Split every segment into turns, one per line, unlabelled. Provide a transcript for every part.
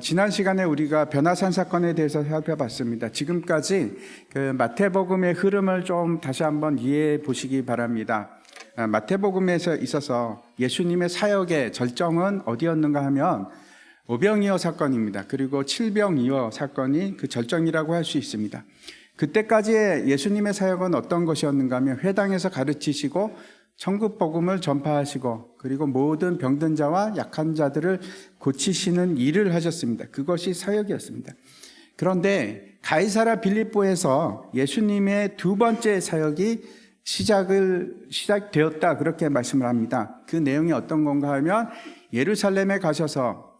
지난 시간에 우리가 변화산 사건에 대해서 살펴봤습니다. 지금까지 그 마태복음의 흐름을 좀 다시 한번 이해해 보시기 바랍니다. 마태복음에서 있어서 예수님의 사역의 절정은 어디였는가 하면 오병이어 사건입니다. 그리고 칠병이어 사건이 그 절정이라고 할 수 있습니다. 그때까지의 예수님의 사역은 어떤 것이었는가 하면 회당에서 가르치시고 천국 복음을 전파하시고 그리고 모든 병든 자와 약한 자들을 고치시는 일을 하셨습니다. 그것이 사역이었습니다. 그런데 가이사랴 빌립보에서 예수님의 두 번째 사역이 시작되었다 그렇게 말씀을 합니다. 그 내용이 어떤 건가 하면 예루살렘에 가셔서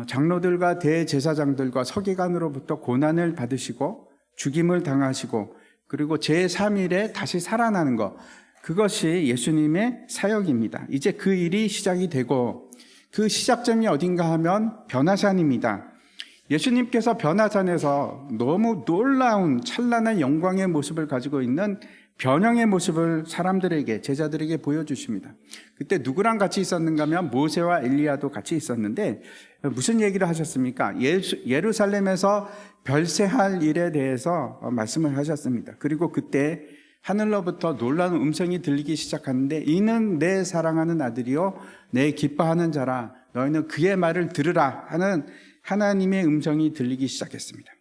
장로들과 대제사장들과 서기관으로부터 고난을 받으시고 죽임을 당하시고 그리고 제3일에 다시 살아나는 것, 그것이 예수님의 사역입니다. 이제 그 일이 시작이 되고 그 시작점이 어딘가 하면 변화산입니다. 예수님께서 변화산에서 너무 놀라운 찬란한 영광의 모습을 가지고 있는 변형의 모습을 사람들에게, 제자들에게 보여주십니다. 그때 누구랑 같이 있었는가 하면 모세와 엘리야도 같이 있었는데 무슨 얘기를 하셨습니까? 예루살렘에서 별세할 일에 대해서 말씀을 하셨습니다. 그리고 그때 하늘로부터 놀라운 음성이 들리기 시작하는데 이는 내 사랑하는 아들이요 내 기뻐하는 자라 너희는 그의 말을 들으라 하는 하나님의 음성이 들리기 시작했습니다.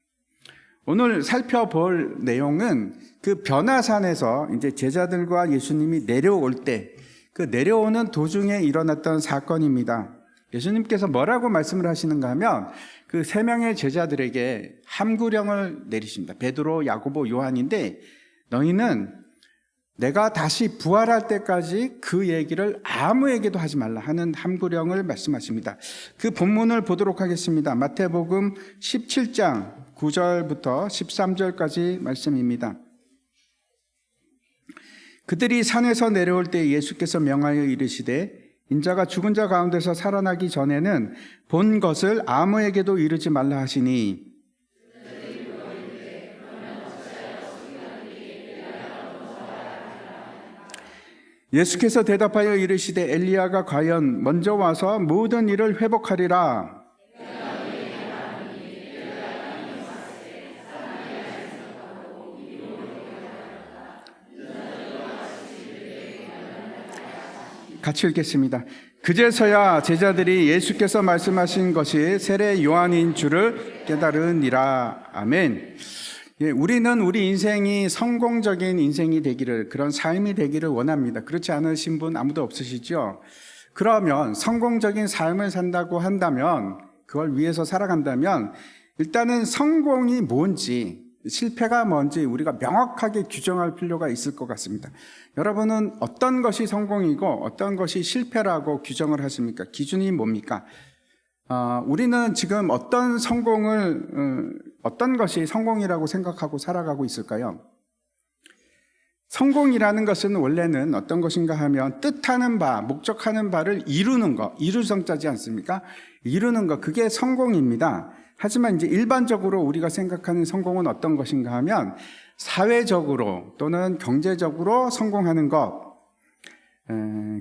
오늘 살펴볼 내용은 그 변화산에서 이제 제자들과 예수님이 내려올 때 그 내려오는 도중에 일어났던 사건입니다. 예수님께서 뭐라고 말씀을 하시는가 하면 그 세 명의 제자들에게 함구령을 내리십니다. 베드로, 야고보, 요한인데 너희는 내가 다시 부활할 때까지 그 얘기를 아무에게도 하지 말라 하는 함구령을 말씀하십니다. 그 본문을 보도록 하겠습니다. 마태복음 17장 9절부터 13절까지 말씀입니다. 그들이 산에서 내려올 때 예수께서 명하여 이르시되 인자가 죽은 자 가운데서 살아나기 전에는 본 것을 아무에게도 이르지 말라 하시니 예수께서 대답하여 이르시되 엘리야가 과연 먼저 와서 모든 일을 회복하리라. 같이 읽겠습니다. 그제서야 제자들이 예수께서 말씀하신 것이 세례 요한인 줄을 깨달으니라. 아멘. 우리는 우리 인생이 성공적인 인생이 되기를, 그런 삶이 되기를 원합니다. 그렇지 않으신 분 아무도 없으시죠? 그러면 성공적인 삶을 산다고 한다면, 그걸 위해서 살아간다면 일단은 성공이 뭔지, 실패가 뭔지 우리가 명확하게 규정할 필요가 있을 것 같습니다. 여러분은 어떤 것이 성공이고 어떤 것이 실패라고 규정을 하십니까? 기준이 뭡니까? 우리는 지금 어떤 것이 성공이라고 생각하고 살아가고 있을까요? 성공이라는 것은 원래는 어떤 것인가 하면 뜻하는 바, 목적하는 바를 이루는 것, 이루성자지 않습니까? 이루는 것, 그게 성공입니다. 하지만 이제 일반적으로 우리가 생각하는 성공은 어떤 것인가 하면 사회적으로 또는 경제적으로 성공하는 것,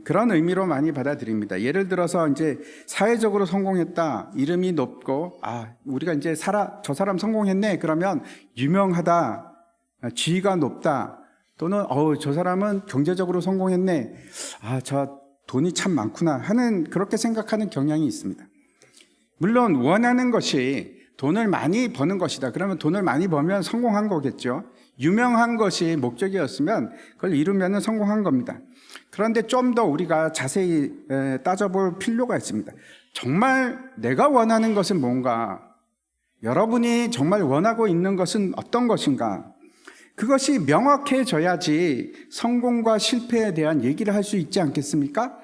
그런 의미로 많이 받아들입니다. 예를 들어서 이제 사회적으로 성공했다, 이름이 높고, 우리가 이제 저 사람 성공했네, 그러면 유명하다, 지위가 높다, 또는 저 사람은 경제적으로 성공했네, 저 돈이 참 많구나 하는, 그렇게 생각하는 경향이 있습니다. 물론 원하는 것이 돈을 많이 버는 것이다. 그러면 돈을 많이 벌면 성공한 거겠죠. 유명한 것이 목적이었으면 그걸 이루면 성공한 겁니다. 그런데 좀 더 우리가 자세히 따져볼 필요가 있습니다. 정말 내가 원하는 것은 뭔가? 여러분이 정말 원하고 있는 것은 어떤 것인가? 그것이 명확해져야지 성공과 실패에 대한 얘기를 할 수 있지 않겠습니까?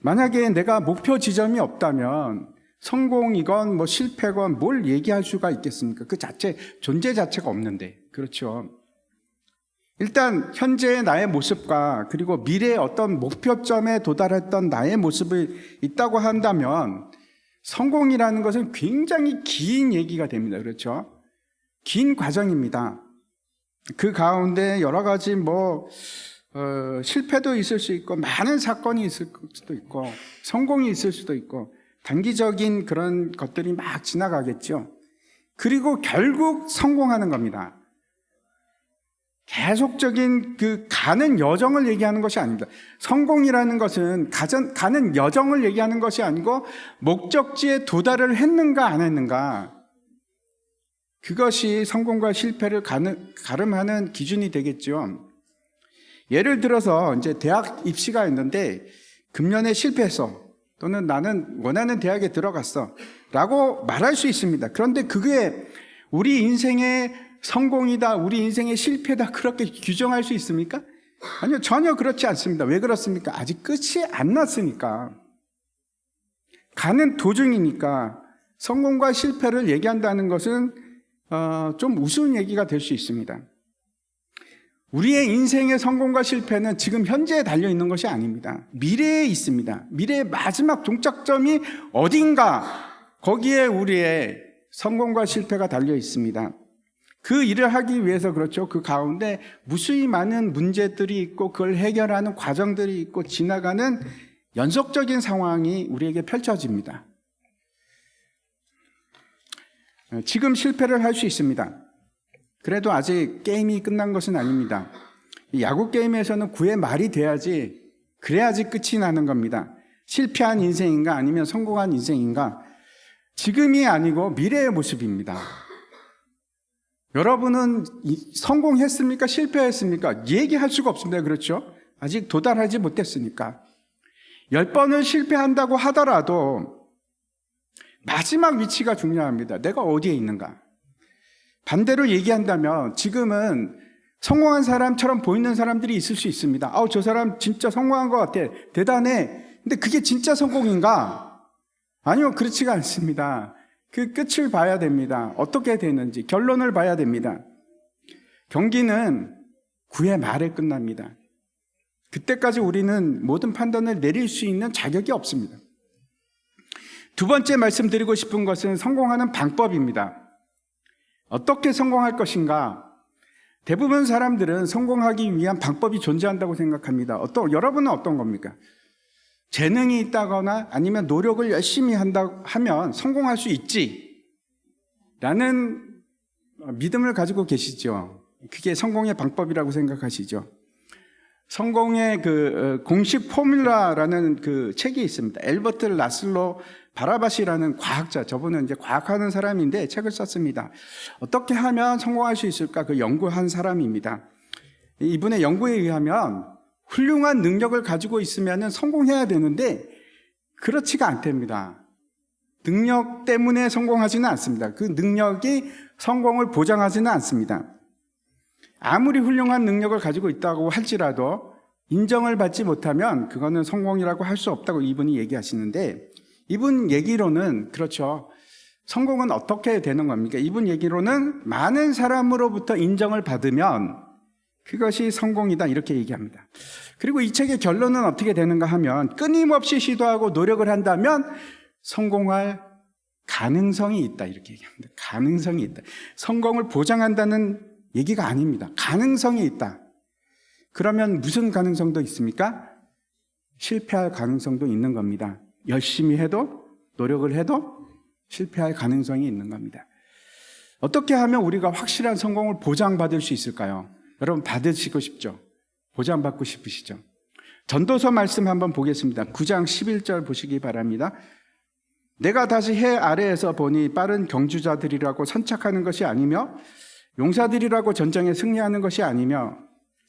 만약에 내가 목표 지점이 없다면 성공이건 뭐 실패건 뭘 얘기할 수가 있겠습니까? 그 자체, 존재 자체가 없는데. 그렇죠. 일단 현재의 나의 모습과 그리고 미래의 어떤 목표점에 도달했던 나의 모습이 있다고 한다면 성공이라는 것은 굉장히 긴 얘기가 됩니다. 그렇죠? 긴 과정입니다. 그 가운데 여러 가지 실패도 있을 수 있고 많은 사건이 있을 수도 있고 성공이 있을 수도 있고 단기적인 그런 것들이 막 지나가겠죠. 그리고 결국 성공하는 겁니다. 계속적인 그 가는 여정을 얘기하는 것이 아닙니다. 성공이라는 것은 가는 여정을 얘기하는 것이 아니고 목적지에 도달을 했는가 안 했는가, 그것이 성공과 실패를 가름하는 기준이 되겠죠. 예를 들어서 이제 대학 입시가 있는데 금년에 실패했어, 또는 나는 원하는 대학에 들어갔어 라고 말할 수 있습니다. 그런데 그게 우리 인생의 성공이다, 우리 인생의 실패다, 그렇게 규정할 수 있습니까? 아니요, 전혀 그렇지 않습니다. 왜 그렇습니까? 아직 끝이 안 났으니까. 가는 도중이니까. 성공과 실패를 얘기한다는 것은 좀 우스운 얘기가 될 수 있습니다. 우리의 인생의 성공과 실패는 지금 현재에 달려 있는 것이 아닙니다. 미래에 있습니다. 미래의 마지막 종착점이 어딘가, 거기에 우리의 성공과 실패가 달려 있습니다. 그 일을 하기 위해서 그렇죠. 그 가운데 무수히 많은 문제들이 있고 그걸 해결하는 과정들이 있고 지나가는 연속적인 상황이 우리에게 펼쳐집니다. 지금 실패를 할 수 있습니다. 그래도 아직 게임이 끝난 것은 아닙니다. 야구 게임에서는 9회 말이 돼야지, 그래야지 끝이 나는 겁니다. 실패한 인생인가 아니면 성공한 인생인가, 지금이 아니고 미래의 모습입니다. 여러분은 성공했습니까? 실패했습니까? 얘기할 수가 없습니다. 그렇죠? 아직 도달하지 못했으니까. 10번을 실패한다고 하더라도 마지막 위치가 중요합니다. 내가 어디에 있는가? 반대로 얘기한다면 지금은 성공한 사람처럼 보이는 사람들이 있을 수 있습니다. 저 사람 진짜 성공한 것 같아, 대단해. 근데 그게 진짜 성공인가? 아니요, 그렇지가 않습니다. 그 끝을 봐야 됩니다. 어떻게 되는지 결론을 봐야 됩니다. 경기는 9회 말에 끝납니다. 그때까지 우리는 모든 판단을 내릴 수 있는 자격이 없습니다. 두 번째 말씀드리고 싶은 것은 성공하는 방법입니다. 어떻게 성공할 것인가? 대부분 사람들은 성공하기 위한 방법이 존재한다고 생각합니다. 여러분은 어떤 겁니까? 재능이 있다거나 아니면 노력을 열심히 하면 성공할 수 있지 라는 믿음을 가지고 계시죠. 그게 성공의 방법이라고 생각하시죠. 성공의 그 공식 포뮬라라는 그 책이 있습니다. 엘버트 라슬로 바라바시라는 과학자, 저분은 이제 과학하는 사람인데 책을 썼습니다. 어떻게 하면 성공할 수 있을까? 그 연구한 사람입니다. 이분의 연구에 의하면 훌륭한 능력을 가지고 있으면 성공해야 되는데 그렇지가 않답니다. 능력 때문에 성공하지는 않습니다. 그 능력이 성공을 보장하지는 않습니다. 아무리 훌륭한 능력을 가지고 있다고 할지라도 인정을 받지 못하면 그거는 성공이라고 할 수 없다고 이분이 얘기하시는데, 이분 얘기로는 그렇죠. 성공은 어떻게 되는 겁니까? 이분 얘기로는 많은 사람으로부터 인정을 받으면 그것이 성공이다, 이렇게 얘기합니다. 그리고 이 책의 결론은 어떻게 되는가 하면 끊임없이 시도하고 노력을 한다면 성공할 가능성이 있다, 이렇게 얘기합니다. 가능성이 있다. 성공을 보장한다는 얘기가 아닙니다. 가능성이 있다. 그러면 무슨 가능성도 있습니까? 실패할 가능성도 있는 겁니다. 열심히 해도, 노력을 해도 실패할 가능성이 있는 겁니다. 어떻게 하면 우리가 확실한 성공을 보장받을 수 있을까요? 여러분 받으시고 싶죠? 보장받고 싶으시죠? 전도서 말씀 한번 보겠습니다. 9장 11절 보시기 바랍니다. 내가 다시 해 아래에서 보니 빠른 경주자들이라고 선착하는 것이 아니며 용사들이라고 전쟁에 승리하는 것이 아니며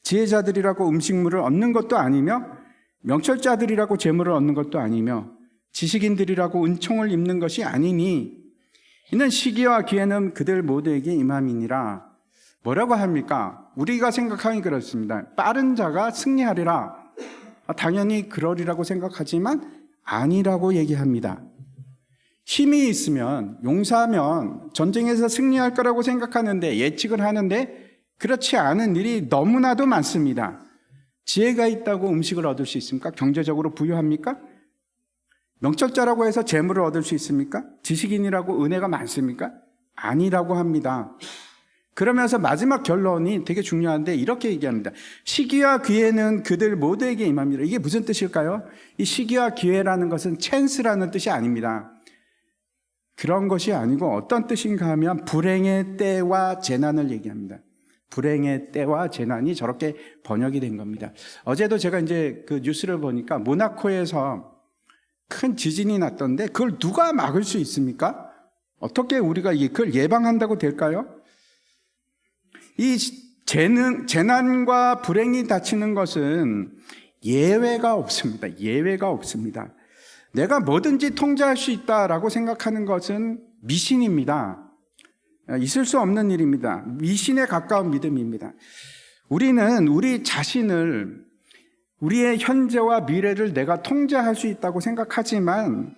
지혜자들이라고 음식물을 얻는 것도 아니며 명철자들이라고 재물을 얻는 것도 아니며 지식인들이라고 은총을 입는 것이 아니니 이는 시기와 기회는 그들 모두에게 임함이니라. 뭐라고 합니까? 우리가 생각하기 그렇습니다. 빠른 자가 승리하리라. 당연히 그러리라고 생각하지만 아니라고 얘기합니다. 힘이 있으면, 용사면 전쟁에서 승리할 거라고 생각하는데, 예측을 하는데 그렇지 않은 일이 너무나도 많습니다. 지혜가 있다고 음식을 얻을 수 있습니까? 경제적으로 부유합니까? 명철자라고 해서 재물을 얻을 수 있습니까? 지식인이라고 은혜가 많습니까? 아니라고 합니다. 그러면서 마지막 결론이 되게 중요한데 이렇게 얘기합니다. 시기와 기회는 그들 모두에게 임합니다. 이게 무슨 뜻일까요? 이 시기와 기회라는 것은 찬스라는 뜻이 아닙니다. 그런 것이 아니고 어떤 뜻인가 하면 불행의 때와 재난을 얘기합니다. 불행의 때와 재난이 저렇게 번역이 된 겁니다. 어제도 제가 이제 그 뉴스를 보니까 모나코에서 큰 지진이 났던데 그걸 누가 막을 수 있습니까? 어떻게 우리가 그걸 예방한다고 될까요? 이 재난과 불행이 닥치는 것은 예외가 없습니다. 예외가 없습니다. 내가 뭐든지 통제할 수 있다라고 생각하는 것은 미신입니다. 있을 수 없는 일입니다. 미신에 가까운 믿음입니다. 우리는 우리 자신을, 우리의 현재와 미래를 내가 통제할 수 있다고 생각하지만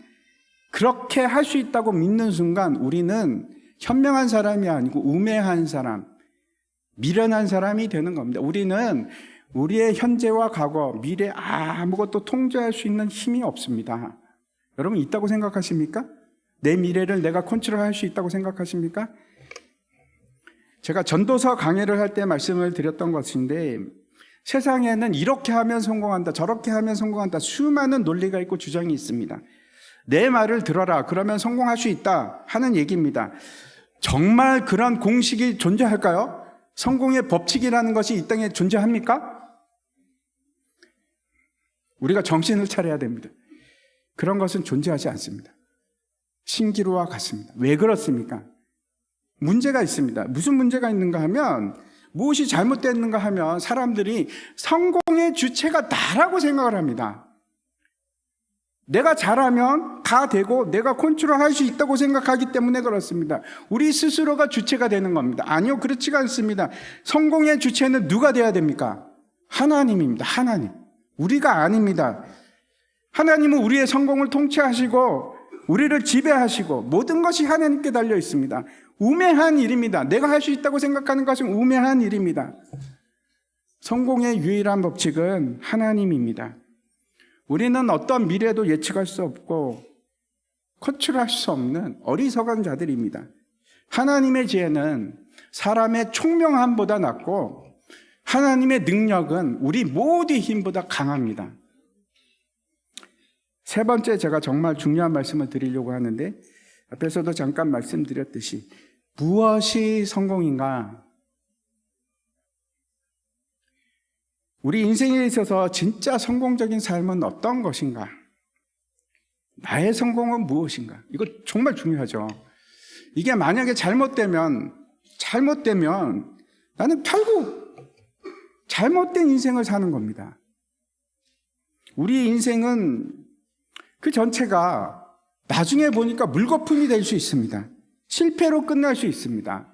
그렇게 할 수 있다고 믿는 순간 우리는 현명한 사람이 아니고 우매한 사람, 미련한 사람이 되는 겁니다. 우리는 우리의 현재와 과거, 미래 아무것도 통제할 수 있는 힘이 없습니다. 여러분 있다고 생각하십니까? 내 미래를 내가 컨트롤할 수 있다고 생각하십니까? 제가 전도서 강의를 할 때 말씀을 드렸던 것인데 세상에는 이렇게 하면 성공한다, 저렇게 하면 성공한다, 수많은 논리가 있고 주장이 있습니다. 내 말을 들어라, 그러면 성공할 수 있다 하는 얘기입니다. 정말 그런 공식이 존재할까요? 성공의 법칙이라는 것이 이 땅에 존재합니까? 우리가 정신을 차려야 됩니다. 그런 것은 존재하지 않습니다. 신기루와 같습니다. 왜 그렇습니까? 문제가 있습니다. 무슨 문제가 있는가 하면, 무엇이 잘못됐는가 하면 사람들이 성공의 주체가 나라고 생각을 합니다. 내가 잘하면 다 되고 내가 컨트롤할 수 있다고 생각하기 때문에 그렇습니다. 우리 스스로가 주체가 되는 겁니다. 아니요, 그렇지가 않습니다. 성공의 주체는 누가 돼야 됩니까? 하나님입니다. 하나님. 우리가 아닙니다. 하나님은 우리의 성공을 통치하시고 우리를 지배하시고 모든 것이 하나님께 달려 있습니다. 우매한 일입니다. 내가 할 수 있다고 생각하는 것은 우매한 일입니다. 성공의 유일한 법칙은 하나님입니다. 우리는 어떤 미래도 예측할 수 없고 컨트롤할 수 없는 어리석은 자들입니다. 하나님의 지혜는 사람의 총명함보다 낫고 하나님의 능력은 우리 모두의 힘보다 강합니다. 세 번째, 제가 정말 중요한 말씀을 드리려고 하는데 앞에서도 잠깐 말씀드렸듯이 무엇이 성공인가? 우리 인생에 있어서 진짜 성공적인 삶은 어떤 것인가? 나의 성공은 무엇인가? 이거 정말 중요하죠. 이게 만약에 잘못되면 나는 결국 잘못된 인생을 사는 겁니다. 우리 인생은 그 전체가 나중에 보니까 물거품이 될 수 있습니다. 실패로 끝날 수 있습니다.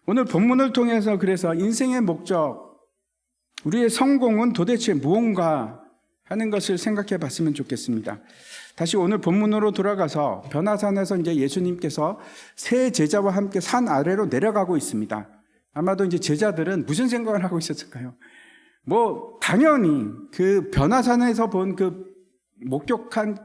오늘 본문을 통해서 그래서 인생의 목적, 우리의 성공은 도대체 무언가 하는 것을 생각해 봤으면 좋겠습니다. 다시 오늘 본문으로 돌아가서 변화산에서 이제 예수님께서 세 제자와 함께 산 아래로 내려가고 있습니다. 아마도 이제 제자들은 무슨 생각을 하고 있었을까요? 당연히 그 변화산에서 본 그 목격한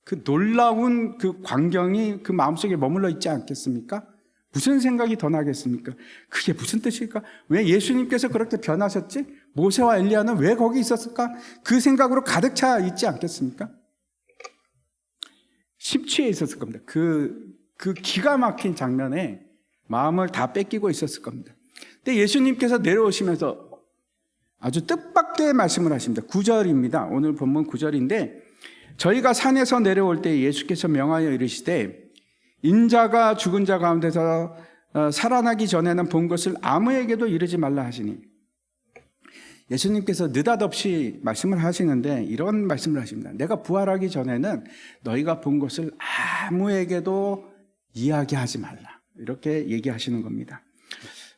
그 놀라운 그 광경이 그 마음속에 머물러 있지 않겠습니까? 무슨 생각이 더 나겠습니까? 그게 무슨 뜻일까? 왜 예수님께서 그렇게 변하셨지? 모세와 엘리야는 왜 거기 있었을까? 그 생각으로 가득 차 있지 않겠습니까? 심취해 있었을 겁니다. 그 기가 막힌 장면에 마음을 다 뺏기고 있었을 겁니다. 근데 예수님께서 내려오시면서 아주 뜻밖의 말씀을 하십니다. 9절입니다. 오늘 본문 9절인데 저희가 산에서 내려올 때 예수께서 명하여 이르시되 인자가 죽은 자 가운데서 살아나기 전에는 본 것을 아무에게도 이르지 말라 하시니 예수님께서 느닷없이 말씀을 하시는데 이런 말씀을 하십니다. 내가 부활하기 전에는 너희가 본 것을 아무에게도 이야기하지 말라. 이렇게 얘기하시는 겁니다.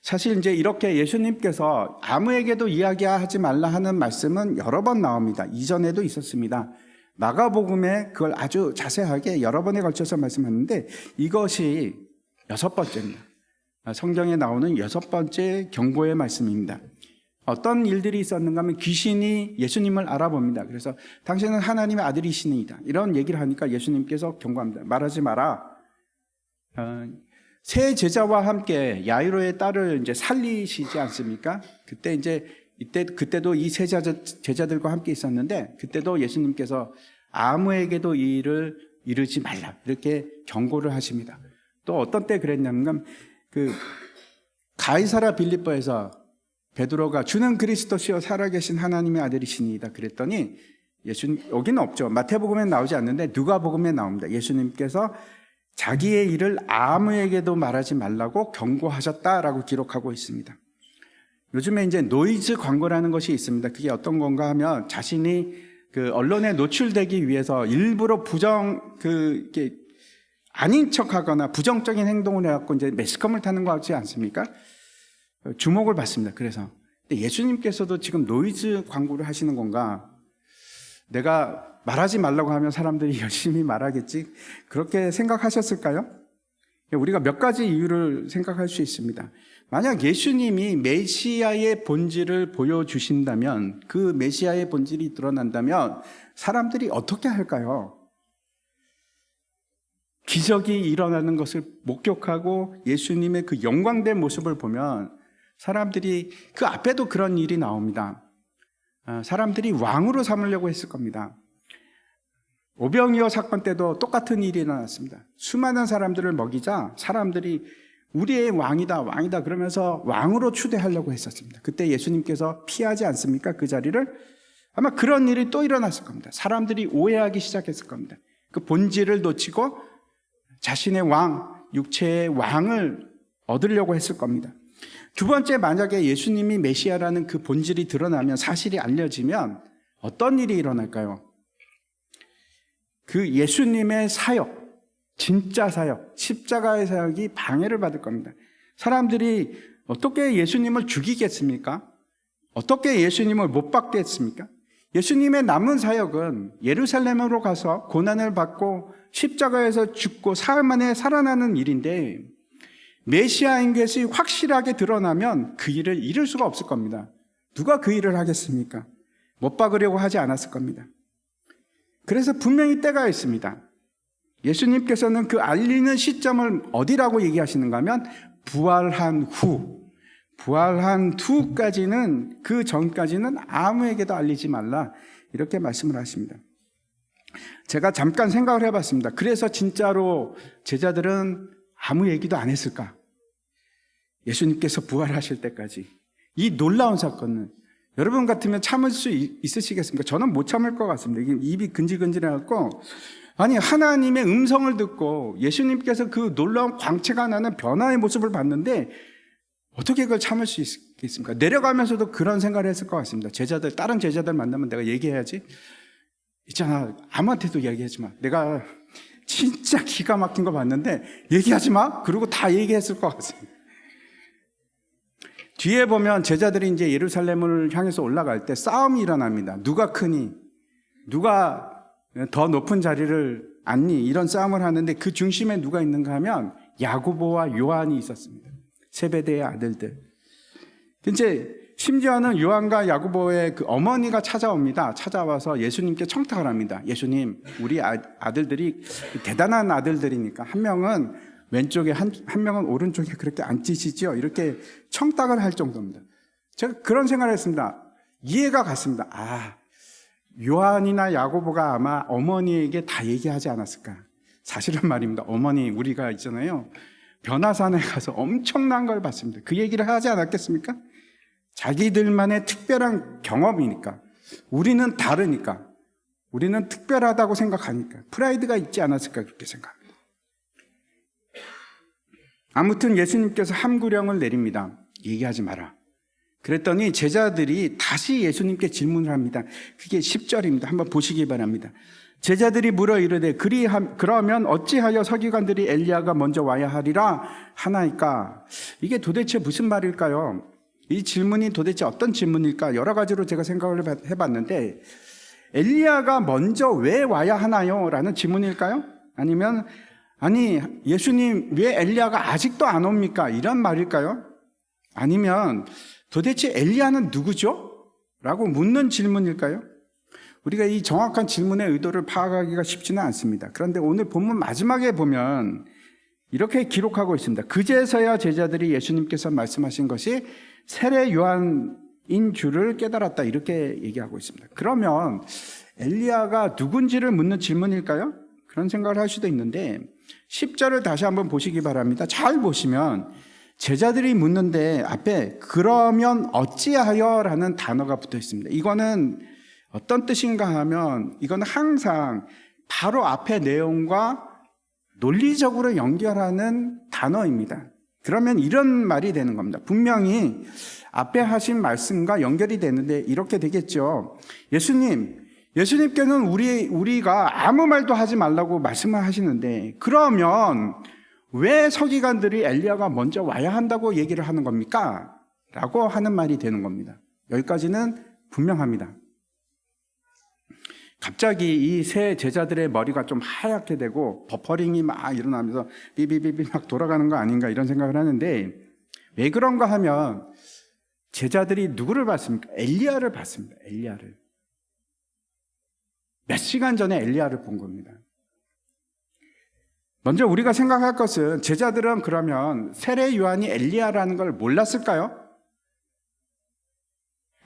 사실 이제 이렇게 예수님께서 아무에게도 이야기하지 말라 하는 말씀은 여러 번 나옵니다. 이전에도 있었습니다. 마가복음에 그걸 아주 자세하게 여러 번에 걸쳐서 말씀하는데 이것이 6번째입니다. 성경에 나오는 6번째 경고의 말씀입니다. 어떤 일들이 있었는가 하면 귀신이 예수님을 알아봅니다. 그래서 당신은 하나님의 아들이시니이다. 이런 얘기를 하니까 예수님께서 경고합니다. 말하지 마라. 세 제자와 함께 야이로의 딸을 이제 살리시지 않습니까? 그때도 이 세 제자들과 함께 있었는데, 그때도 예수님께서 아무에게도 이 일을 이르지 말라 이렇게 경고를 하십니다. 또 어떤 때 그랬냐면 가이사랴 빌립보에서 베드로가 주는 그리스도시요 살아계신 하나님의 아들이시니이다 그랬더니 여기는 없죠. 마태복음에 나오지 않는데 누가복음에 나옵니다. 예수님께서 자기의 일을 아무에게도 말하지 말라고 경고하셨다라고 기록하고 있습니다. 요즘에 이제 노이즈 광고라는 것이 있습니다. 그게 어떤 건가 하면 자신이 언론에 노출되기 위해서 일부러 아닌 척하거나 부정적인 행동을 해갖고 이제 매스컴을 타는 거 같지 않습니까? 주목을 받습니다. 그래서 근데 예수님께서도 지금 노이즈 광고를 하시는 건가? 내가 말하지 말라고 하면 사람들이 열심히 말하겠지? 그렇게 생각하셨을까요? 우리가 몇 가지 이유를 생각할 수 있습니다. 만약 예수님이 메시아의 본질을 보여주신다면, 그 메시아의 본질이 드러난다면 사람들이 어떻게 할까요? 기적이 일어나는 것을 목격하고 예수님의 그 영광된 모습을 보면 사람들이, 그 앞에도 그런 일이 나옵니다. 사람들이 왕으로 삼으려고 했을 겁니다. 오병이어 사건 때도 똑같은 일이 일어났습니다. 수많은 사람들을 먹이자 사람들이 우리의 왕이다 그러면서 왕으로 추대하려고 했었습니다. 그때 예수님께서 피하지 않습니까? 그 자리를. 아마 그런 일이 또 일어났을 겁니다. 사람들이 오해하기 시작했을 겁니다. 그 본질을 놓치고 자신의 왕, 육체의 왕을 얻으려고 했을 겁니다. 두 번째, 만약에 예수님이 메시아라는 그 본질이 드러나면, 사실이 알려지면 어떤 일이 일어날까요? 그 예수님의 사역, 진짜 사역, 십자가의 사역이 방해를 받을 겁니다. 사람들이 어떻게 예수님을 죽이겠습니까? 어떻게 예수님을 못 박겠습니까? 예수님의 남은 사역은 예루살렘으로 가서 고난을 받고 십자가에서 죽고 사흘 만에 살아나는 일인데, 메시아인 것이 확실하게 드러나면 그 일을 이룰 수가 없을 겁니다. 누가 그 일을 하겠습니까? 못 박으려고 하지 않았을 겁니다. 그래서 분명히 때가 있습니다. 예수님께서는 그 알리는 시점을 어디라고 얘기하시는가 하면 부활한 후까지는, 그 전까지는 아무에게도 알리지 말라 이렇게 말씀을 하십니다. 제가 잠깐 생각을 해봤습니다. 그래서 진짜로 제자들은 아무 얘기도 안 했을까? 예수님께서 부활하실 때까지. 이 놀라운 사건은 여러분 같으면 참을 수 있으시겠습니까? 저는 못 참을 것 같습니다. 입이 근질근질해갖고, 아니, 하나님의 음성을 듣고 예수님께서 그 놀라운 광채가 나는 변화의 모습을 봤는데 어떻게 그걸 참을 수 있겠습니까? 내려가면서도 그런 생각을 했을 것 같습니다. 다른 제자들 만나면 내가 얘기해야지. 있잖아, 아무한테도 얘기하지 마. 내가 진짜 기가 막힌 거 봤는데 얘기하지 마. 그리고 다 얘기했을 것 같습니다. 뒤에 보면 제자들이 이제 예루살렘을 향해서 올라갈 때 싸움이 일어납니다. 누가 크니? 누가 더 높은 자리를 앉니? 이런 싸움을 하는데 그 중심에 누가 있는가 하면 야고보와 요한이 있었습니다. 세베대의 아들들. 이제 심지어는 요한과 야고보의 그 어머니가 찾아옵니다. 찾아와서 예수님께 청탁을 합니다. 예수님, 우리 아들들이 대단한 아들들이니까 한 명은 왼쪽에 한 명은 오른쪽에 그렇게 앉히시지요. 이렇게 청탁을 할 정도입니다. 제가 그런 생각을 했습니다. 이해가 갔습니다. 요한이나 야고보가 아마 어머니에게 다 얘기하지 않았을까. 사실은 말입니다. 어머니, 우리가 있잖아요, 변화산에 가서 엄청난 걸 봤습니다. 그 얘기를 하지 않았겠습니까? 자기들만의 특별한 경험이니까, 우리는 다르니까, 우리는 특별하다고 생각하니까 프라이드가 있지 않았을까 그렇게 생각합니다. 아무튼 예수님께서 함구령을 내립니다. 얘기하지 마라. 그랬더니 제자들이 다시 예수님께 질문을 합니다. 그게 10절입니다. 한번 보시기 바랍니다. 제자들이 물어 이르되 그러면 어찌하여 서기관들이 엘리야가 먼저 와야 하리라 하나이까? 이게 도대체 무슨 말일까요? 이 질문이 도대체 어떤 질문일까? 여러 가지로 제가 생각을 해봤는데, 엘리야가 먼저 왜 와야 하나요? 라는 질문일까요? 아니면 예수님 왜 엘리야가 아직도 안 옵니까? 이런 말일까요? 아니면 도대체 엘리야는 누구죠? 라고 묻는 질문일까요? 우리가 이 정확한 질문의 의도를 파악하기가 쉽지는 않습니다. 그런데 오늘 본문 마지막에 보면 이렇게 기록하고 있습니다. 그제서야 제자들이 예수님께서 말씀하신 것이 세례 요한인 줄을 깨달았다, 이렇게 얘기하고 있습니다. 그러면 엘리야가 누군지를 묻는 질문일까요? 그런 생각을 할 수도 있는데 10절을 다시 한번 보시기 바랍니다. 잘 보시면 제자들이 묻는데 앞에 그러면 어찌하여 라는 단어가 붙어 있습니다. 이거는 어떤 뜻인가 하면 이건 항상 바로 앞에 내용과 논리적으로 연결하는 단어입니다. 그러면 이런 말이 되는 겁니다. 분명히 앞에 하신 말씀과 연결이 되는데 이렇게 되겠죠. 예수님께는 우리가 아무 말도 하지 말라고 말씀을 하시는데 그러면 왜 서기관들이 엘리야가 먼저 와야 한다고 얘기를 하는 겁니까? 라고 하는 말이 되는 겁니다. 여기까지는 분명합니다. 갑자기 이 세 제자들의 머리가 좀 하얗게 되고 버퍼링이 막 일어나면서 비비비비 막 돌아가는 거 아닌가 이런 생각을 하는데 왜 그런가 하면 제자들이 누구를 봤습니까? 엘리야를 봤습니다. 엘리야를. 몇 시간 전에 엘리야를 본 겁니다. 먼저 우리가 생각할 것은 제자들은 그러면 세례 요한이 엘리야라는 걸 몰랐을까요?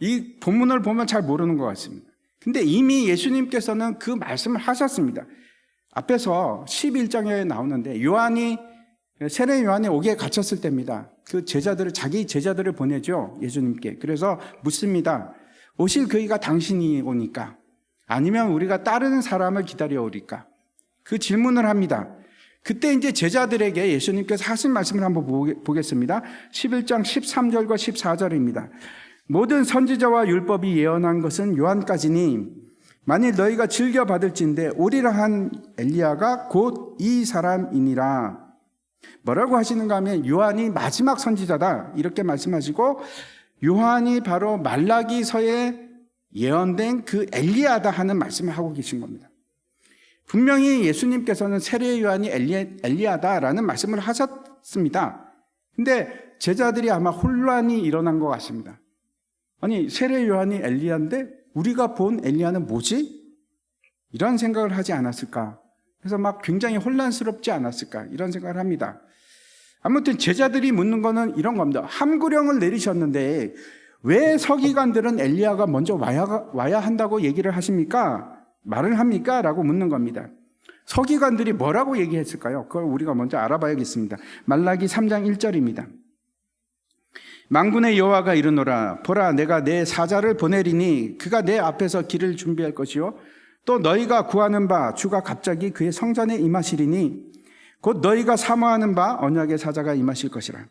이 본문을 보면 잘 모르는 것 같습니다. 근데 이미 예수님께서는 그 말씀을 하셨습니다. 앞에서 11장에 나오는데 세례 요한이 옥에 갇혔을 때입니다. 자기 제자들을 보내죠. 예수님께. 그래서 묻습니다. 오실 그이가 당신이 오니까? 아니면 우리가 다른 사람을 기다려 오리까? 그 질문을 합니다. 그때 이제 제자들에게 예수님께서 하신 말씀을 한번 보겠습니다. 11장 13절과 14절입니다. 모든 선지자와 율법이 예언한 것은 요한까지니 만일 너희가 즐겨 받을진대 오리라 한 엘리야가 곧 이 사람이니라. 뭐라고 하시는가 하면 요한이 마지막 선지자다 이렇게 말씀하시고 요한이 바로 말라기서에 예언된 그 엘리야다 하는 말씀을 하고 계신 겁니다. 분명히 예수님께서는 세례 요한이 엘리야다라는 말씀을 하셨습니다. 근데 제자들이 아마 혼란이 일어난 것 같습니다. 아니 세례 요한이 엘리야인데 우리가 본 엘리야는 뭐지? 이런 생각을 하지 않았을까? 그래서 막 굉장히 혼란스럽지 않았을까? 이런 생각을 합니다. 아무튼 제자들이 묻는 거는 이런 겁니다. 함구령을 내리셨는데 왜 서기관들은 엘리야가 먼저 와야 한다고 얘기를 하십니까? 말을 합니까? 라고 묻는 겁니다. 서기관들이 뭐라고 얘기했을까요? 그걸 우리가 먼저 알아봐야겠습니다. 말라기 3장 1절입니다. 만군의 여호와가 이르노라 보라 내가 내 사자를 보내리니 그가 내 앞에서 길을 준비할 것이요 또 너희가 구하는 바 주가 갑자기 그의 성전에 임하시리니 곧 너희가 사모하는 바 언약의 사자가 임하실 것이라.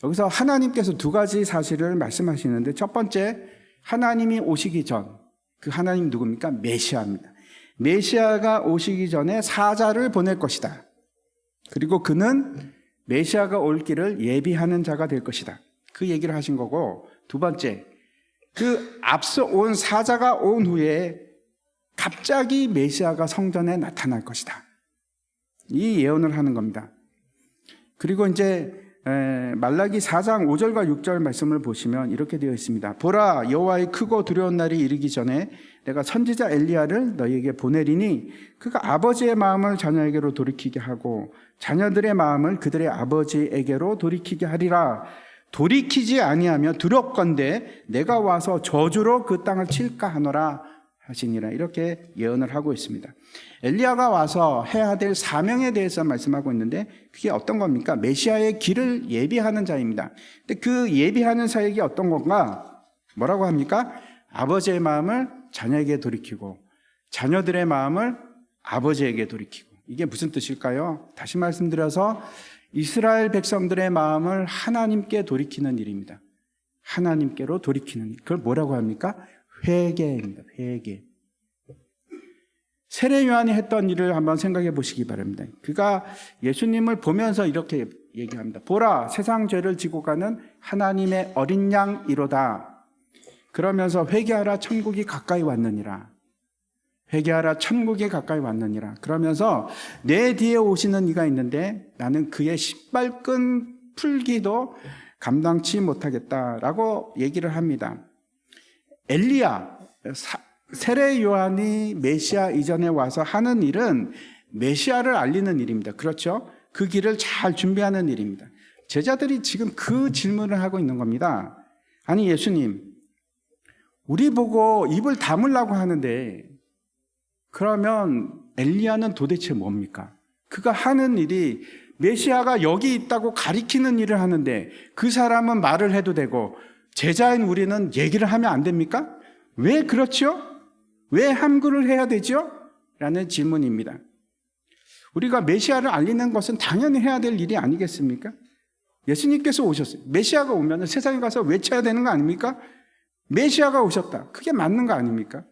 여기서 하나님께서 두 가지 사실을 말씀하시는데 첫 번째, 하나님이 오시기 전, 그 하나님 누굽니까? 메시아입니다. 메시아가 오시기 전에 사자를 보낼 것이다. 그리고 그는 메시아가 올 길을 예비하는 자가 될 것이다. 그 얘기를 하신 거고, 두 번째, 그 앞서 온 사자가 온 후에 갑자기 메시아가 성전에 나타날 것이다. 이 예언을 하는 겁니다. 그리고 이제 말라기 4장 5절과 6절 말씀을 보시면 이렇게 되어 있습니다. 보라 여호와의 크고 두려운 날이 이르기 전에 내가 선지자 엘리야를 너희에게 보내리니 그가 아버지의 마음을 자녀에게로 돌이키게 하고 자녀들의 마음을 그들의 아버지에게로 돌이키게 하리라. 돌이키지 아니하며 두렵건대 내가 와서 저주로 그 땅을 칠까 하노라 하시니라. 이렇게 예언을 하고 있습니다. 엘리야가 와서 해야 될 사명에 대해서 말씀하고 있는데 그게 어떤 겁니까? 메시아의 길을 예비하는 자입니다. 근데 그 예비하는 사역이 어떤 건가? 뭐라고 합니까? 아버지의 마음을 자녀에게 돌이키고 자녀들의 마음을 아버지에게 돌이키고. 이게 무슨 뜻일까요? 다시 말씀드려서 이스라엘 백성들의 마음을 하나님께 돌이키는 일입니다. 하나님께로 돌이키는 일. 그걸 뭐라고 합니까? 회개입니다. 회개. 세례 요한이 했던 일을 한번 생각해 보시기 바랍니다. 그가 예수님을 보면서 이렇게 얘기합니다. 보라, 세상 죄를 지고 가는 하나님의 어린 양이로다. 그러면서 회개하라, 천국이 가까이 왔느니라. 회개하라, 천국이 가까이 왔느니라. 그러면서 내 뒤에 오시는 이가 있는데 나는 그의 신발끈 풀기도 감당치 못하겠다라고 얘기를 합니다. 엘리야, 세례 요한이 메시아 이전에 와서 하는 일은 메시아를 알리는 일입니다. 그렇죠? 그 길을 잘 준비하는 일입니다. 제자들이 지금 그 질문을 하고 있는 겁니다. 아니 예수님, 우리 보고 입을 다물라고 하는데 그러면 엘리야는 도대체 뭡니까? 그가 하는 일이 메시아가 여기 있다고 가리키는 일을 하는데 그 사람은 말을 해도 되고 제자인 우리는 얘기를 하면 안 됩니까? 왜 그렇죠? 왜 함구를 해야 되죠? 라는 질문입니다. 우리가 메시아를 알리는 것은 당연히 해야 될 일이 아니겠습니까? 예수님께서 오셨어요. 메시아가 오면 세상에 가서 외쳐야 되는 거 아닙니까? 메시아가 오셨다. 그게 맞는 거 아닙니까?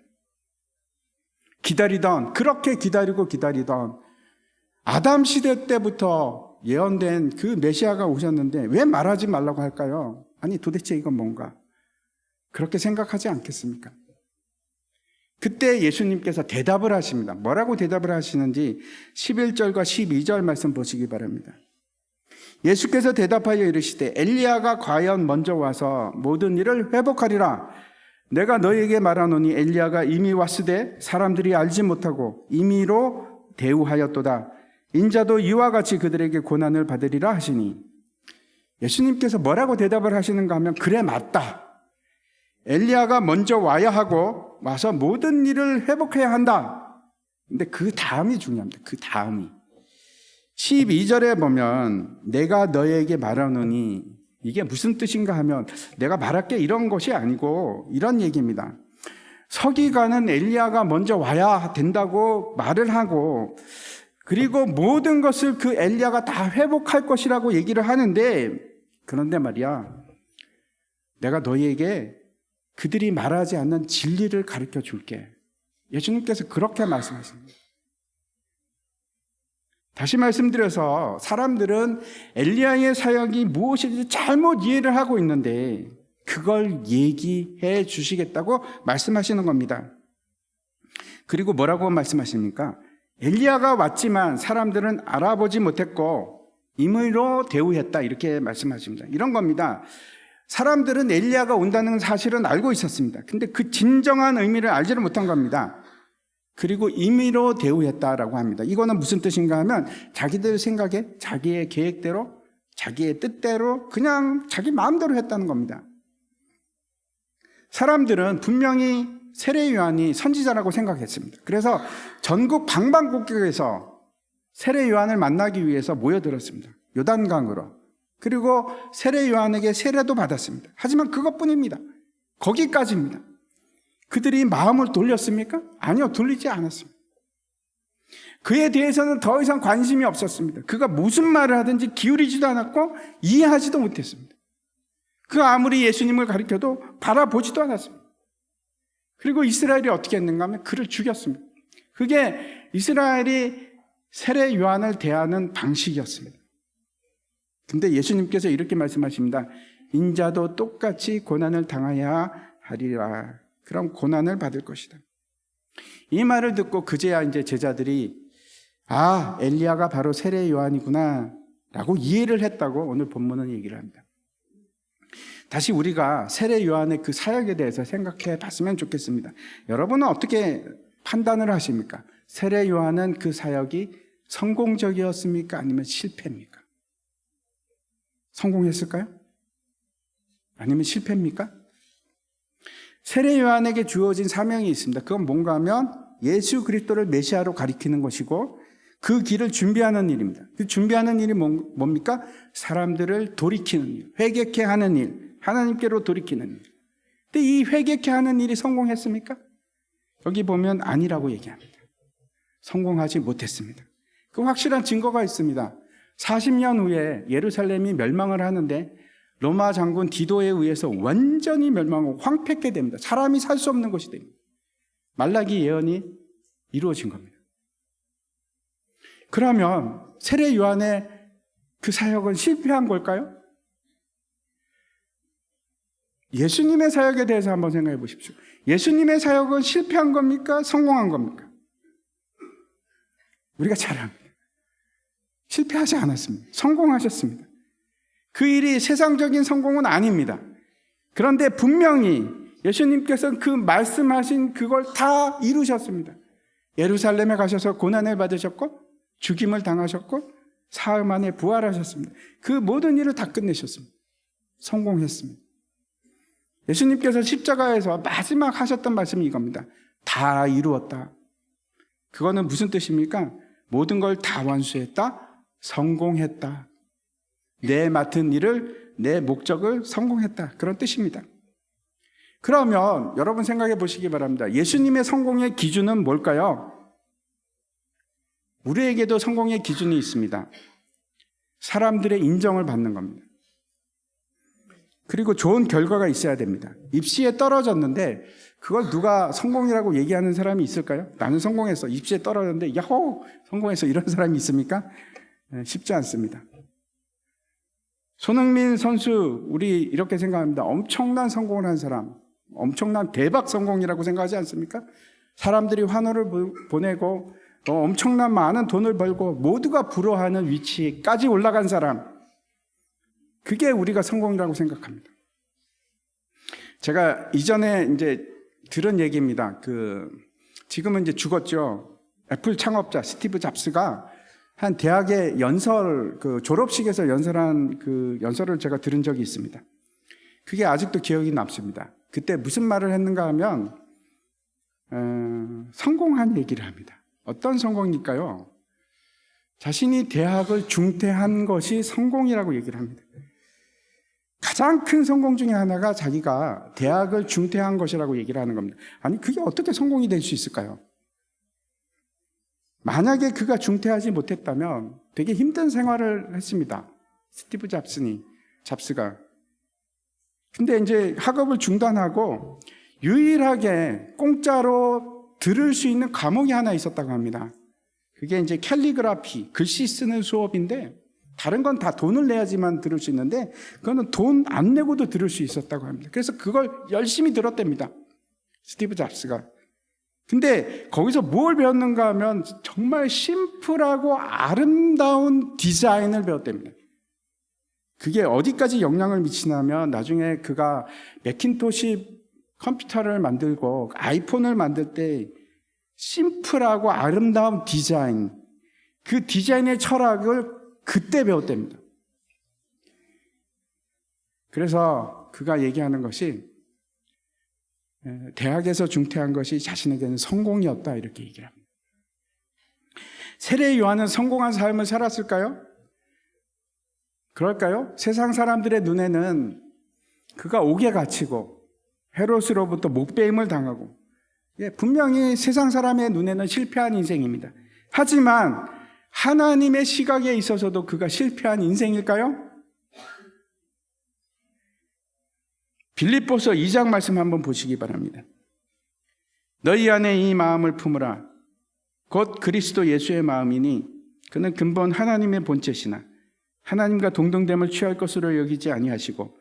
그렇게 기다리던 아담 시대 때부터 예언된 그 메시아가 오셨는데 왜 말하지 말라고 할까요? 아니 도대체 이건 뭔가? 그렇게 생각하지 않겠습니까? 그때 예수님께서 대답을 하십니다. 뭐라고 대답을 하시는지 11절과 12절 말씀 보시기 바랍니다. 예수께서 대답하여 이르시되 엘리야가 과연 먼저 와서 모든 일을 회복하리라. 내가 너희에게 말하노니 엘리야가 이미 왔으되 사람들이 알지 못하고 임의로 대우하였도다. 인자도 이와 같이 그들에게 고난을 받으리라 하시니, 예수님께서 뭐라고 대답을 하시는가 하면 그래 맞다. 엘리야가 먼저 와야 하고 와서 모든 일을 회복해야 한다. 근데 그 다음이 중요합니다. 그 다음이 12절에 보면 내가 너에게 말하노니, 이게 무슨 뜻인가 하면 내가 말할 게 이런 것이 아니고 이런 얘기입니다. 서기관은 엘리야가 먼저 와야 된다고 말을 하고 그리고 모든 것을 그 엘리야가 다 회복할 것이라고 얘기를 하는데, 그런데 말이야, 내가 너희에게 그들이 말하지 않는 진리를 가르쳐 줄게. 예수님께서 그렇게 말씀하십니다. 다시 말씀드려서 사람들은 엘리야의 사역이 무엇인지 잘못 이해를 하고 있는데 그걸 얘기해 주시겠다고 말씀하시는 겁니다. 그리고 뭐라고 말씀하십니까? 엘리야가 왔지만 사람들은 알아보지 못했고 임의로 대우했다, 이렇게 말씀하십니다. 이런 겁니다. 사람들은 엘리야가 온다는 사실은 알고 있었습니다. 근데 그 진정한 의미를 알지를 못한 겁니다. 그리고 임의로 대우했다라고 합니다. 이거는 무슨 뜻인가 하면 자기들 생각에 자기의 계획대로 자기의 뜻대로 그냥 자기 마음대로 했다는 겁니다. 사람들은 분명히 세례 요한이 선지자라고 생각했습니다. 그래서 전국 방방곡곡에서 세례 요한을 만나기 위해서 모여들었습니다. 요단강으로. 그리고 세례 요한에게 세례도 받았습니다. 하지만 그것뿐입니다. 거기까지입니다. 그들이 마음을 돌렸습니까? 아니요, 돌리지 않았습니다. 그에 대해서는 더 이상 관심이 없었습니다. 그가 무슨 말을 하든지 기울이지도 않았고 이해하지도 못했습니다. 그 아무리 예수님을 가리켜도 바라보지도 않았습니다. 그리고 이스라엘이 어떻게 했는가 하면 그를 죽였습니다. 그게 이스라엘이 세례 요한을 대하는 방식이었습니다. 근데 예수님께서 이렇게 말씀하십니다. 인자도 똑같이 고난을 당해야 하리라. 그럼 고난을 받을 것이다. 이 말을 듣고 그제야 이제 제자들이 엘리야가 바로 세례 요한이구나 라고 이해를 했다고 오늘 본문은 얘기를 합니다. 다시 우리가 세례 요한의 그 사역에 대해서 생각해 봤으면 좋겠습니다. 여러분은 어떻게 판단을 하십니까? 세례 요한은 그 사역이 성공적이었습니까? 아니면 실패입니까? 성공했을까요? 아니면 실패입니까? 세례 요한에게 주어진 사명이 있습니다. 그건 뭔가 하면 예수 그리스도를 메시아로 가리키는 것이고 그 길을 준비하는 일입니다. 그 준비하는 일이 뭡니까? 사람들을 돌이키는 일, 회개케 하는 일, 하나님께로 돌이키는 일. 근데 이 회개케 하는 일이 성공했습니까? 여기 보면 아니라고 얘기합니다. 성공하지 못했습니다. 그 확실한 증거가 있습니다. 40년 후에 예루살렘이 멸망을 하는데 로마 장군 디도에 의해서 완전히 멸망하고 황폐케 됩니다. 사람이 살 수 없는 것이 됩니다. 말라기 예언이 이루어진 겁니다. 그러면 세례 요한의 그 사역은 실패한 걸까요? 예수님의 사역에 대해서 한번 생각해 보십시오. 예수님의 사역은 실패한 겁니까? 성공한 겁니까? 우리가 잘 압니다. 실패하지 않았습니다. 성공하셨습니다. 그 일이 세상적인 성공은 아닙니다. 그런데 분명히 예수님께서 그 말씀하신 그걸 다 이루셨습니다. 예루살렘에 가셔서 고난을 받으셨고 죽임을 당하셨고 사흘 만에 부활하셨습니다. 그 모든 일을 다 끝내셨습니다. 성공했습니다. 예수님께서 십자가에서 마지막 하셨던 말씀이 이겁니다. 다 이루었다. 그거는 무슨 뜻입니까? 모든 걸 다 완수했다. 성공했다. 내 맡은 일을, 내 목적을 성공했다. 그런 뜻입니다. 그러면 여러분 생각해 보시기 바랍니다. 예수님의 성공의 기준은 뭘까요? 우리에게도 성공의 기준이 있습니다. 사람들의 인정을 받는 겁니다. 그리고 좋은 결과가 있어야 됩니다. 입시에 떨어졌는데 그걸 누가 성공이라고 얘기하는 사람이 있을까요? 나는 성공했어. 입시에 떨어졌는데 야호! 성공했어. 이런 사람이 있습니까? 쉽지 않습니다. 손흥민 선수, 우리 이렇게 생각합니다. 엄청난 성공을 한 사람, 엄청난 대박 성공이라고 생각하지 않습니까? 사람들이 환호를 보내고 엄청난 많은 돈을 벌고 모두가 부러워하는 위치까지 올라간 사람, 그게 우리가 성공이라고 생각합니다. 제가 이전에 이제 들은 얘기입니다. 지금은 이제 죽었죠. 애플 창업자 스티브 잡스가 한 대학의 졸업식에서 연설한 연설을 제가 들은 적이 있습니다. 그게 아직도 기억이 남습니다. 그때 무슨 말을 했는가 하면, 성공한 얘기를 합니다. 어떤 성공일까요? 자신이 대학을 중퇴한 것이 성공이라고 얘기를 합니다. 가장 큰 성공 중에 하나가 자기가 대학을 중퇴한 것이라고 얘기를 하는 겁니다. 아니, 그게 어떻게 성공이 될 수 있을까요? 만약에 그가 중퇴하지 못했다면 되게 힘든 생활을 했습니다. 스티브 잡스가. 근데 이제 학업을 중단하고 유일하게 공짜로 들을 수 있는 과목이 하나 있었다고 합니다. 그게 이제 캘리그라피, 글씨 쓰는 수업인데 다른 건 다 돈을 내야지만 들을 수 있는데 그거는 돈 안 내고도 들을 수 있었다고 합니다. 그래서 그걸 열심히 들었답니다. 스티브 잡스가. 근데 거기서 뭘 배웠는가 하면 정말 심플하고 아름다운 디자인을 배웠답니다. 그게 어디까지 영향을 미치냐면 나중에 그가 매킨토시 컴퓨터를 만들고 아이폰을 만들 때 심플하고 아름다운 디자인, 그 디자인의 철학을 그때 배웠답니다. 그래서 그가 얘기하는 것이 대학에서 중퇴한 것이 자신에게는 성공이었다 이렇게 얘기를 합니다. 세례 요한은 성공한 삶을 살았을까요? 그럴까요? 세상 사람들의 눈에는 그가 옥에 갇히고 헤롯으로부터 목배임을 당하고 분명히 세상 사람의 눈에는 실패한 인생입니다. 하지만 하나님의 시각에 있어서도 그가 실패한 인생일까요? 빌립보서 2장 말씀 한번 보시기 바랍니다. 너희 안에 이 마음을 품으라. 곧 그리스도 예수의 마음이니 그는 근본 하나님의 본체시나 하나님과 동등됨을 취할 것으로 여기지 아니하시고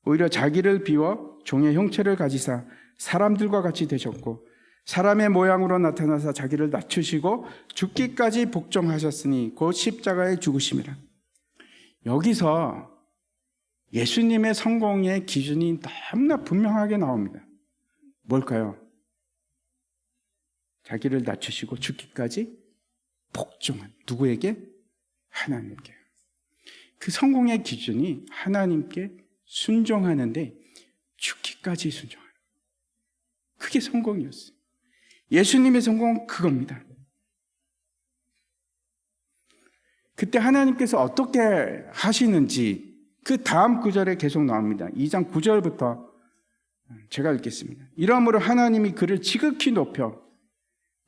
오히려 자기를 비워 종의 형체를 가지사 사람들과 같이 되셨고 사람의 모양으로 나타나사 자기를 낮추시고 죽기까지 복종하셨으니 곧 십자가에 죽으심이라. 여기서 예수님의 성공의 기준이 너무나 분명하게 나옵니다. 뭘까요? 자기를 낮추시고 죽기까지 복종한. 누구에게? 하나님께. 그 성공의 기준이 하나님께 순종하는데 죽기까지 순종하는. 그게 성공이었어요. 예수님의 성공은 그겁니다. 그때 하나님께서 어떻게 하시는지 그 다음 구절에 계속 나옵니다. 2장 9절부터 제가 읽겠습니다. 이러므로 하나님이 그를 지극히 높여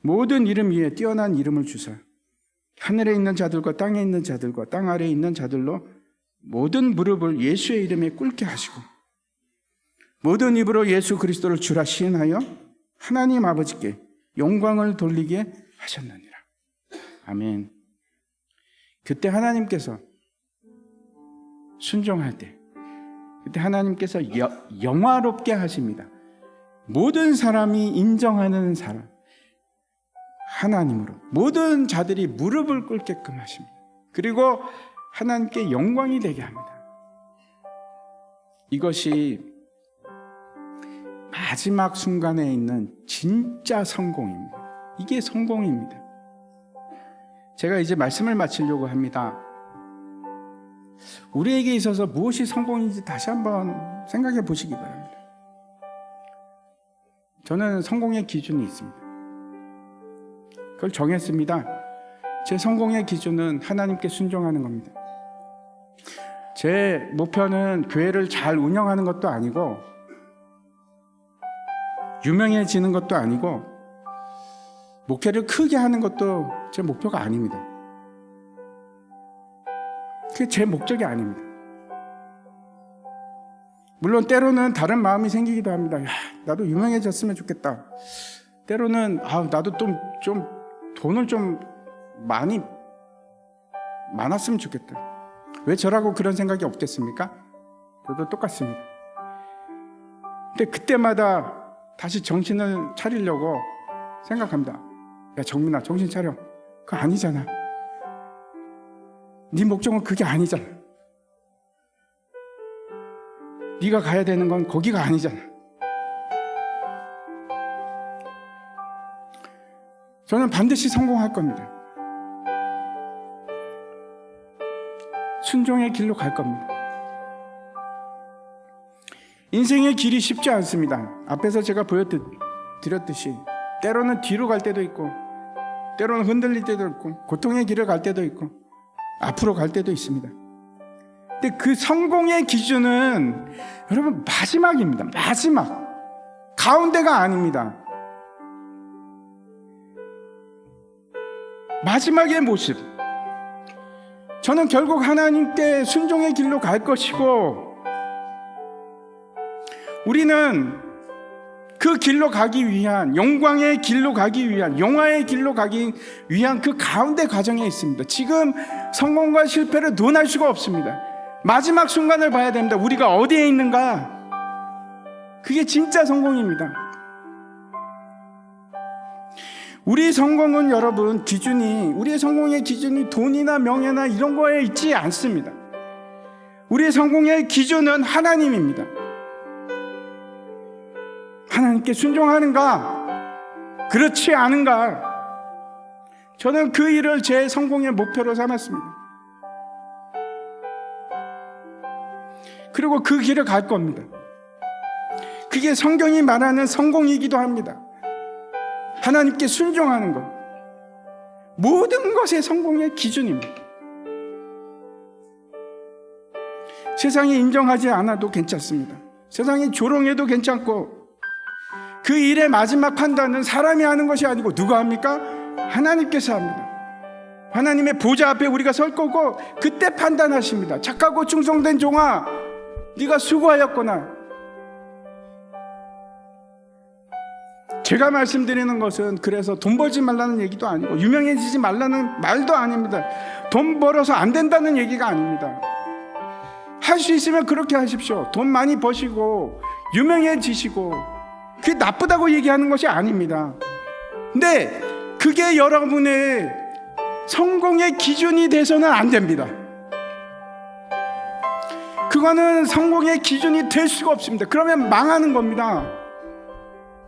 모든 이름 위에 뛰어난 이름을 주사 하늘에 있는 자들과 땅에 있는 자들과 땅 아래에 있는 자들로 모든 무릎을 예수의 이름에 꿇게 하시고 모든 입으로 예수 그리스도를 주라 시인하여 하나님 아버지께 영광을 돌리게 하셨느니라. 아멘. 그때 하나님께서 순종할 때 그때 하나님께서 영화롭게 하십니다. 모든 사람이 인정하는 사람 하나님으로 모든 자들이 무릎을 꿇게끔 하십니다. 그리고 하나님께 영광이 되게 합니다. 이것이 마지막 순간에 있는 진짜 성공입니다. 이게 성공입니다. 제가 이제 말씀을 마치려고 합니다. 우리에게 있어서 무엇이 성공인지 다시 한번 생각해 보시기 바랍니다. 저는 성공의 기준이 있습니다. 그걸 정했습니다. 제 성공의 기준은 하나님께 순종하는 겁니다. 제 목표는 교회를 잘 운영하는 것도 아니고 유명해지는 것도 아니고 목회를 크게 하는 것도 제 목표가 아닙니다. 그게 제 목적이 아닙니다. 물론 때로는 다른 마음이 생기기도 합니다. 야, 나도 유명해졌으면 좋겠다. 때로는 나도 좀 돈을 좀 많았으면 좋겠다. 왜 저라고 그런 생각이 없겠습니까? 저도 똑같습니다. 근데 그때마다 다시 정신을 차리려고 생각합니다. 야, 정민아, 정신 차려. 그거 아니잖아. 네 목적은 그게 아니잖아. 네가 가야 되는 건 거기가 아니잖아. 저는 반드시 성공할 겁니다. 순종의 길로 갈 겁니다. 인생의 길이 쉽지 않습니다. 앞에서 제가 보여드렸듯이 때로는 뒤로 갈 때도 있고 때로는 흔들릴 때도 있고 고통의 길을 갈 때도 있고 앞으로 갈 때도 있습니다. 근데 그 성공의 기준은 여러분 마지막입니다. 마지막. 가운데가 아닙니다. 마지막의 모습. 저는 결국 하나님께 순종의 길로 갈 것이고 우리는 그 길로 가기 위한 영광의 길로 가기 위한 영화의 길로 가기 위한 그 가운데 과정에 있습니다. 지금 성공과 실패를 논할 수가 없습니다. 마지막 순간을 봐야 됩니다. 우리가 어디에 있는가? 그게 진짜 성공입니다. 우리 성공은 여러분 우리의 성공의 기준이 돈이나 명예나 이런 거에 있지 않습니다. 우리의 성공의 기준은 하나님입니다. 하나님께 순종하는가? 그렇지 않은가? 저는 그 일을 제 성공의 목표로 삼았습니다. 그리고 그 길을 갈 겁니다. 그게 성경이 말하는 성공이기도 합니다. 하나님께 순종하는 것. 모든 것의 성공의 기준입니다. 세상이 인정하지 않아도 괜찮습니다. 세상이 조롱해도 괜찮고 그 일의 마지막 판단은 사람이 하는 것이 아니고 누가 합니까? 하나님께서 합니다. 하나님의 보좌 앞에 우리가 설 거고 그때 판단하십니다. 착하고 충성된 종아, 네가 수고하였구나. 제가 말씀드리는 것은 그래서 돈 벌지 말라는 얘기도 아니고 유명해지지 말라는 말도 아닙니다. 돈 벌어서 안 된다는 얘기가 아닙니다. 할 수 있으면 그렇게 하십시오. 돈 많이 버시고 유명해지시고 그게 나쁘다고 얘기하는 것이 아닙니다. 근데 그게 여러분의 성공의 기준이 돼서는 안 됩니다. 그거는 성공의 기준이 될 수가 없습니다. 그러면 망하는 겁니다.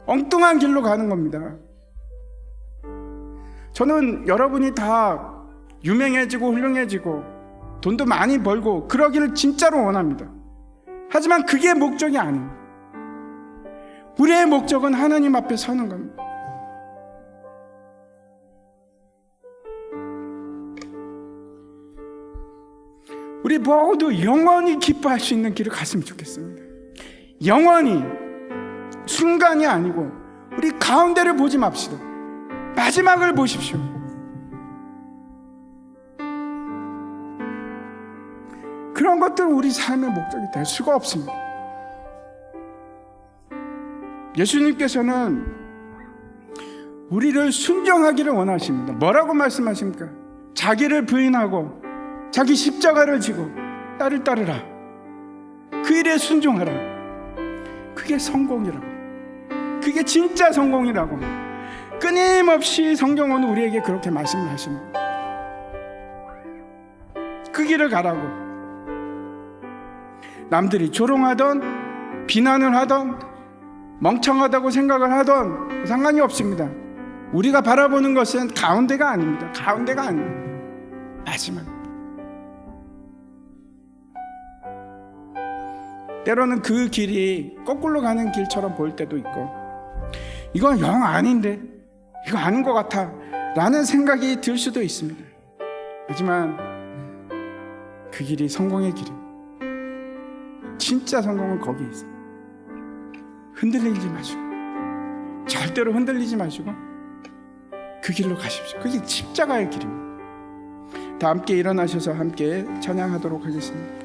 엉뚱한 길로 가는 겁니다. 저는 여러분이 다 유명해지고 훌륭해지고 돈도 많이 벌고 그러기를 진짜로 원합니다. 하지만 그게 목적이 아닙니다. 우리의 목적은 하나님 앞에 서는 겁니다. 우리 모두 영원히 기뻐할 수 있는 길을 갔으면 좋겠습니다. 영원히, 순간이 아니고 우리 가운데를 보지 맙시다. 마지막을 보십시오. 그런 것들은 우리 삶의 목적이 될 수가 없습니다. 예수님께서는 우리를 순종하기를 원하십니다. 뭐라고 말씀하십니까? 자기를 부인하고 자기 십자가를 지고 나를 따르라. 그 일에 순종하라. 그게 성공이라고. 그게 진짜 성공이라고. 끊임없이 성경은 우리에게 그렇게 말씀을 하십니다. 그 길을 가라고. 남들이 조롱하던 비난을 하던 멍청하다고 생각을 하던 상관이 없습니다. 우리가 바라보는 것은 가운데가 아닙니다. 가운데가 아닙니다. 마지막. 때로는 그 길이 거꾸로 가는 길처럼 보일 때도 있고, 이건 영 아닌데, 이거 아닌 것 같아 라는 생각이 들 수도 있습니다. 하지만 그 길이 성공의 길입니다. 진짜 성공은 거기에 있어요. 흔들리지 마시고, 절대로 흔들리지 마시고 그 길로 가십시오. 그게 십자가의 길입니다. 다 함께 일어나셔서 함께 찬양하도록 하겠습니다.